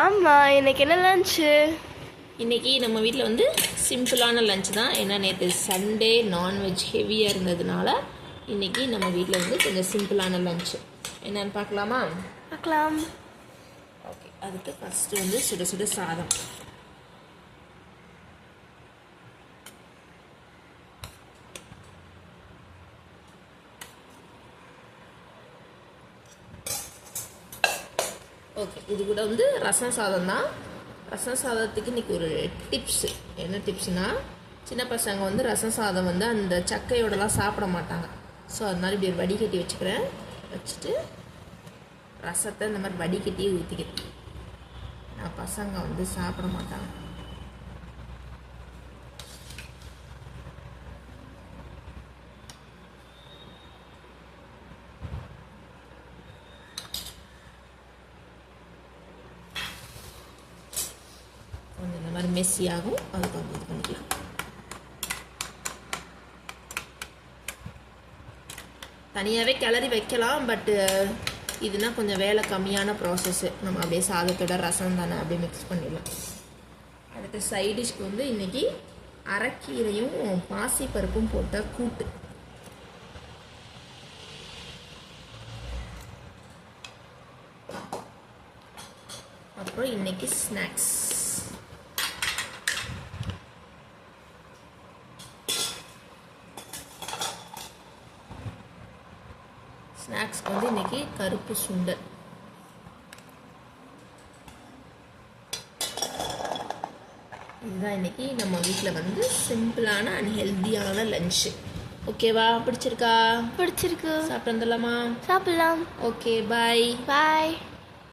ஆமாம், இன்னைக்கு என்ன லஞ்சு? இன்றைக்கி நம்ம வீட்டில் வந்து சிம்பிளான லஞ்ச் தான். ஏன்னா நேற்று சண்டே நான்வெஜ் ஹெவியாக இருந்ததுனால இன்றைக்கி நம்ம வீட்டில் வந்து கொஞ்சம் சிம்பிளான லஞ்சு என்னென்னு பார்க்கலாமா? பார்க்கலாம். ஓகே, அதுக்கு ஃபஸ்ட்டு வந்து சுட சுட சாதம். ஓகே, இது கூட வந்து ரசம் சாதம் தான். ரசம் சாதத்துக்கு இன்றைக்கி ஒரு டிப்ஸு. என்ன டிப்ஸ்னால், சின்ன பசங்க வந்து ரசம் சாதம் வந்து அந்த சக்கையோடலாம் சாப்பிட மாட்டாங்க. ஸோ அதனால இப்படி ஒரு வடிகட்டி வச்சுக்கிறேன். வச்சுட்டு ரசத்தை இந்த மாதிரி வடிகட்டியே ஊற்றிக்கிறேன். நான் பசங்க வந்து சாப்பிட மாட்டாங்க. கொஞ்சம் இந்த மாதிரி மெஸ்ஸியாகும், அதுக்கு வந்து இது பண்ணிக்கலாம். தனியாகவே கிளறி வைக்கலாம், பட்டு இதுனா கொஞ்சம் வேலை கம்மியான ப்ராசஸ்ஸு. நம்ம அப்படியே சாதத்தோட ரசம் தானே அப்படியே மிக்ஸ் பண்ணிடலாம். அடுத்து சைடிஷ்க்கு வந்து இன்றைக்கி அரைக்கீரையும் பாசிப்பருப்பும் போட்ட கூட்டு. அப்புறம் இன்றைக்கி ஸ்நாக்ஸ். ஸ்நாக்ஸ்க்கு வந்து இன்றைக்கி கருப்பு சுண்டல். இதுதான் இன்றைக்கி நம்ம வீட்டில் வந்து சிம்பிளான அண்ட் ஹெல்த்தியான லன்ச்சு. ஓகேவா? பிடிச்சிருக்கா? பிடிச்சிருக்கு. சாப்பிட்டு வந்துடலாமா? சாப்பிடலாம். ஓகே, பாய். பாய்.